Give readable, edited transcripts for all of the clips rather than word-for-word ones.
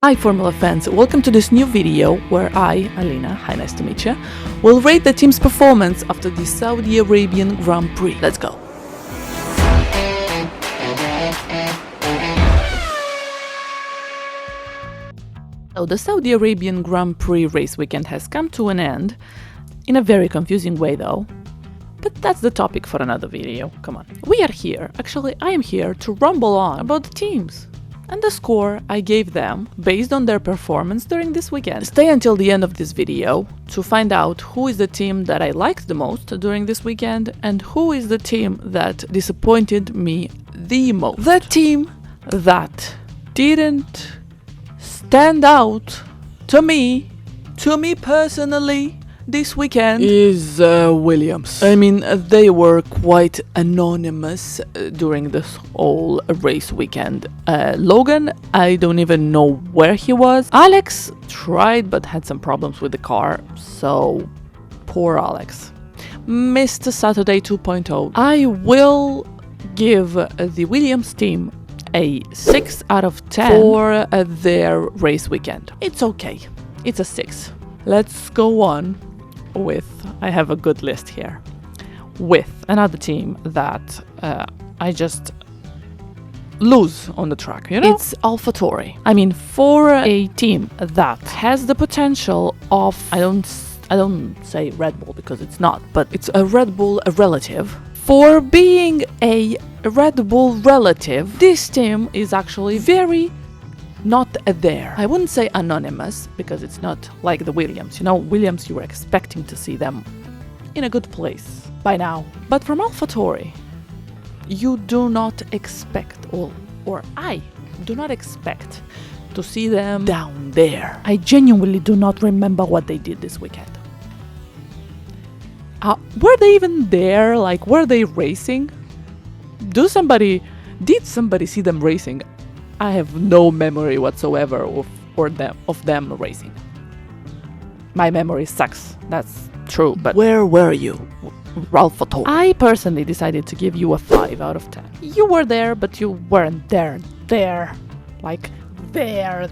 Hi Formula fans, welcome to this new video where I, Alina, hi nice to meet you, will rate the team's performance after the Saudi Arabian Grand Prix. Let's go! So the Saudi Arabian Grand Prix race weekend has come to an end, in a very confusing way though. But that's the topic for another video, come on. We are here, actually I am here to rumble on about the teams and the score I gave them based on their performance during this weekend. Stay until the end of this video to find out who is the team that I liked the most during this weekend and who is the team that disappointed me the most. The team that didn't stand out to me personally this weekend is Williams. I mean, they were quite anonymous during this whole race weekend. Logan, I don't even know where he was. Alex tried but had some problems with the car, so poor Alex. Missed Saturday 2.0. I will give the Williams team a 6 out of 10 for their race weekend. It's okay. It's a 6. Let's go on with, I have a good list here, with another team that I just lose on the track, you know? It's AlphaTauri. I mean, for a team that has the potential of, I don't say Red Bull because it's not, but it's a Red Bull relative. For being a Red Bull relative, this team is actually very not there. I wouldn't say anonymous because it's not like the Williams. You know, Williams, you were expecting to see them in a good place by now. But from AlphaTauri, you do not expect, or I do not expect to see them down there. I genuinely do not remember what they did this weekend. Were they even there? Like, were they racing? Did somebody see them racing? I have no memory whatsoever of them racing. My memory sucks, that's true, but where were you, AlphaTauri? I personally decided to give you a 5 out of 10. You were there, but you weren't there. Like, there.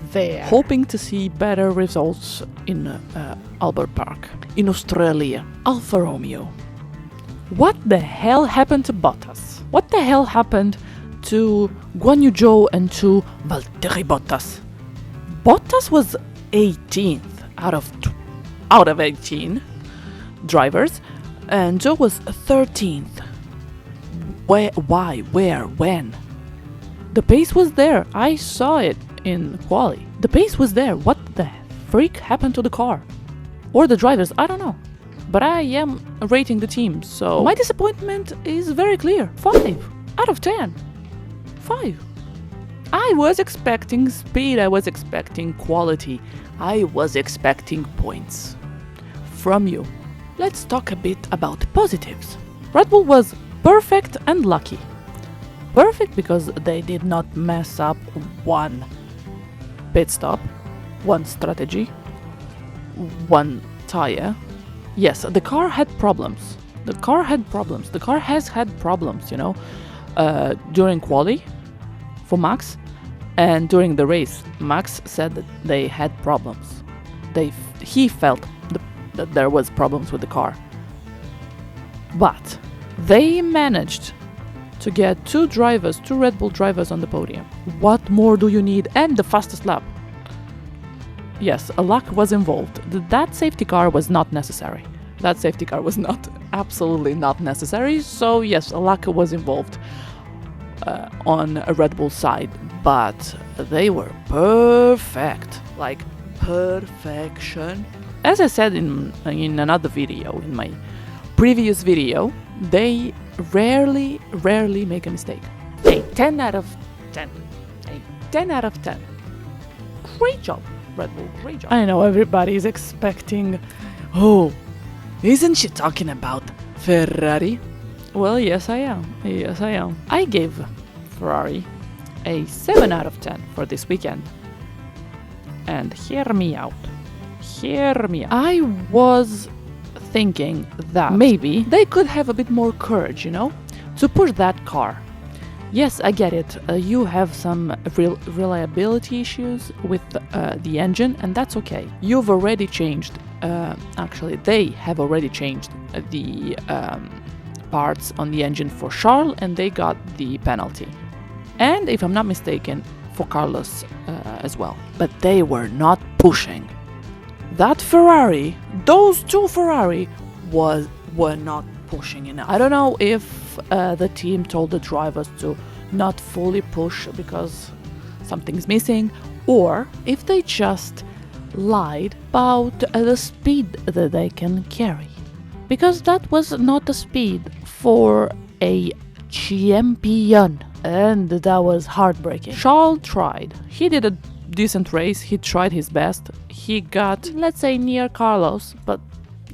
Hoping to see better results in Albert Park, in Australia. Alfa Romeo. What the hell happened to Bottas? What the hell happened to Guan Yu Zhou and to Valtteri Bottas? Bottas was 18th out of 18 drivers, and Zhou was 13th. Why? Where? When? The pace was there. I saw it in quali. The pace was there. What the freak happened to the car? Or the drivers? I don't know. But I am rating the team, so my disappointment is very clear. 5 out of 10. 5. I was expecting speed, I was expecting quality, I was expecting points from you. Let's talk a bit about positives. Red Bull was perfect and lucky. Perfect because they did not mess up one pit stop, one strategy, one tire. Yes, the car had problems. The car has had problems, you know. During quali for Max, and during the race, Max said that they had problems. He felt that there was problems with the car, but they managed to get two Red Bull drivers on the podium. What more do you need? And the fastest lap. Yes, a luck was involved. That safety car was not necessary. That safety car was absolutely not necessary. So yes, a luck was involved on a Red Bull side, but they were perfect, like perfection. As I said in another video, in my previous video, they rarely make a mistake. A 10 out of 10. A 10 out of 10. Great job, Red Bull, great job. I know everybody's expecting, oh, isn't she talking about Ferrari? Well, yes I am. I gave Ferrari a 7 out of 10 for this weekend. And hear me out. I was thinking that maybe they could have a bit more courage, you know, to push that car. Yes, I get it. You have some reliability issues with the engine, and that's okay. You've already changed, actually, they have already changed the parts on the engine for Charles, and they got the penalty. And if I'm not mistaken, for Carlos as well. But they were not pushing. That Ferrari, those two Ferrari, were not pushing enough. I don't know if the team told the drivers to not fully push because something's missing, or if they just lied about the speed that they can carry. Because that was not a speed for a champion, and that was heartbreaking. Charles tried. He did a decent race, he tried his best. He got, let's say, near Carlos, but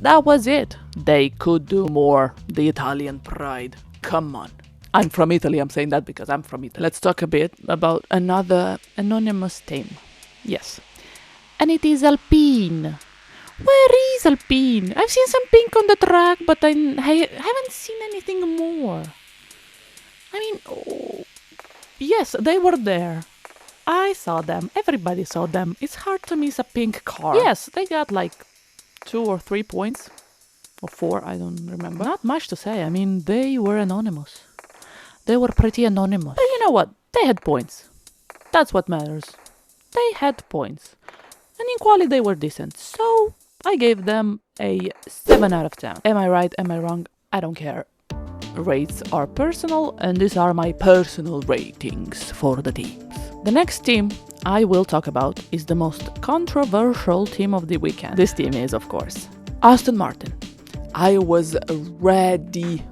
that was it. They could do more. The Italian pride. Come on. I'm from Italy, I'm saying that because I'm from Italy. Let's talk a bit about another anonymous team. Yes. And it is Alpine. Where is Alpine? I've seen some pink on the track, but I haven't seen anything more. I mean, yes, they were there. I saw them. Everybody saw them. It's hard to miss a pink car. Yes, they got like 2 or 3 points. Or 4, I don't remember. Not much to say. I mean, they were anonymous. They were pretty anonymous. But you know what? They had points. That's what matters. They had points. And in quality, they were decent. So, I gave them a 7 out of 10. Am I right? Am I wrong? I don't care. Rates are personal, and these are my personal ratings for the teams. The next team I will talk about is the most controversial team of the weekend. This team is, of course, Aston Martin. I was ready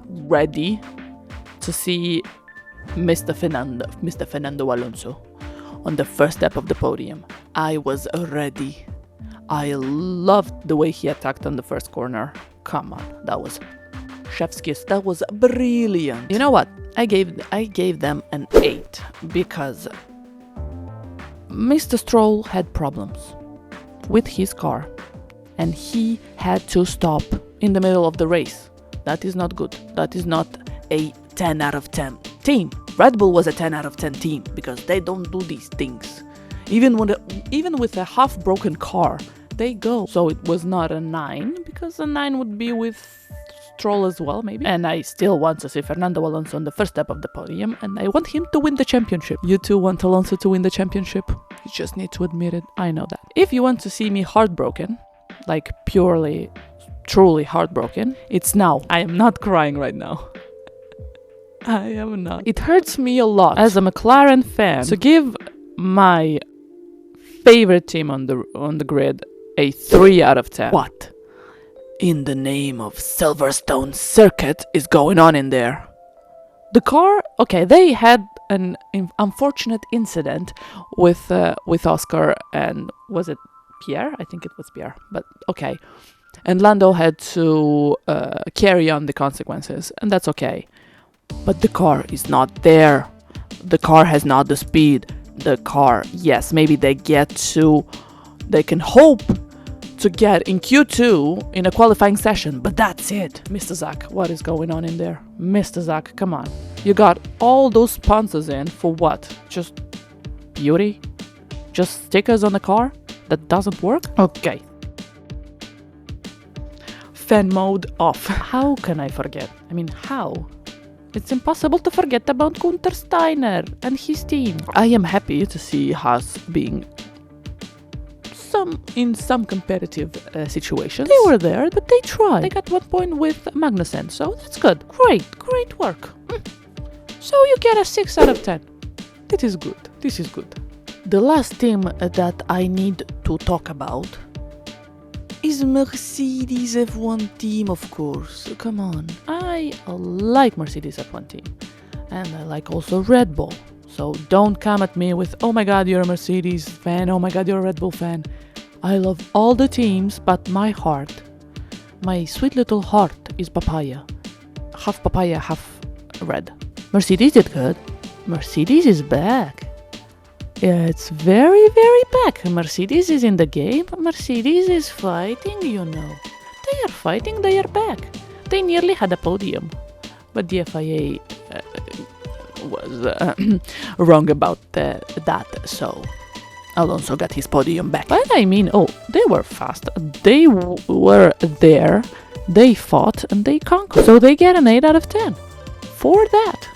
to see Mr. Fernando Alonso on the first step of the podium. I was ready. I loved the way he attacked on the first corner. Come on, that was chef's kiss. That was brilliant. You know what? I gave them an 8 because Mr. Stroll had problems with his car and he had to stop in the middle of the race. That is not good. That is not a 10 out of 10 team. Red Bull was a 10 out of 10 team because they don't do these things. Even with a half broken car, they go. So it was not a 9 because a 9 would be with Stroll as well, maybe. And I still want to see Fernando Alonso on the first step of the podium, and I want him to win the championship. You too want Alonso to win the championship? You just need to admit it. I know that. If you want to see me heartbroken, like purely, truly heartbroken, it's now. I am not crying right now. I am not. It hurts me a lot as a McLaren fan to give my favorite team on the grid a 3 out of 10. What in the name of Silverstone circuit is going on in there? The car, okay, they had an unfortunate incident with Oscar and was it Pierre? I think it was Pierre, but okay. And Lando had to carry on the consequences, and that's okay. But the car is not there. The car has not the speed. The car, yes, maybe they can hope to get in Q2 in a qualifying session, but that's it. Mr. Zach, what is going on in there? Mr. Zach, come on. You got all those sponsors in for what? Just beauty? Just stickers on the car? That doesn't work? Okay. Fan mode off. How can I forget? I mean, how? It's impossible to forget about Gunther Steiner and his team. I am happy to see Haas being in some competitive situations. They were there, but they tried. They got 1 point with Magnussen, so that's good. Great work. So you get a 6 out of 10. This is good. The last team that I need to talk about is Mercedes F1 team, of course. Come on. I like Mercedes F1 team. And I like also Red Bull. So don't come at me with, oh my god, you're a Mercedes fan. Oh my god, you're a Red Bull fan. I love all the teams, but my heart, my sweet little heart is papaya. Half papaya, half red. Mercedes did good. Mercedes is back. Yeah, it's very, very back. Mercedes is in the game. Mercedes is fighting, you know. They are fighting, they are back. They nearly had a podium. But the FIA was wrong about that, so Alonso got his podium back. But I mean, they were fast. They were there, they fought, and they conquered. So they get an 8 out of 10 for that.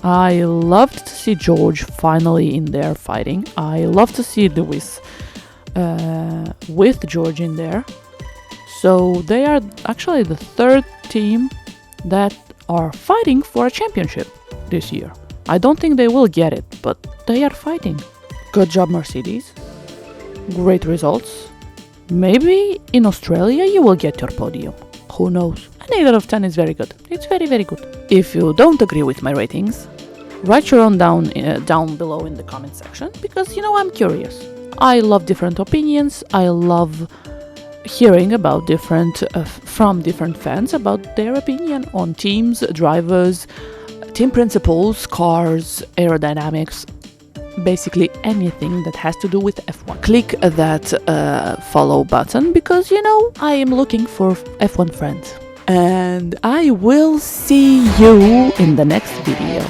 I loved to see George finally in there fighting. I love to see Lewis with George in there. So they are actually the third team that are fighting for a championship this year. I don't think they will get it, but they are fighting. Good job, Mercedes. Great results. Maybe in Australia you will get your podium. Who knows? An 8 out of 10 is very good. It's very, very good. If you don't agree with my ratings, write your own down below in the comment section, because I'm curious. I love different opinions. I love hearing about from different fans about their opinion on teams, drivers, team principles, cars, aerodynamics, basically anything that has to do with F1. Click that follow button, because I am looking for F1 friends. And I will see you in the next video.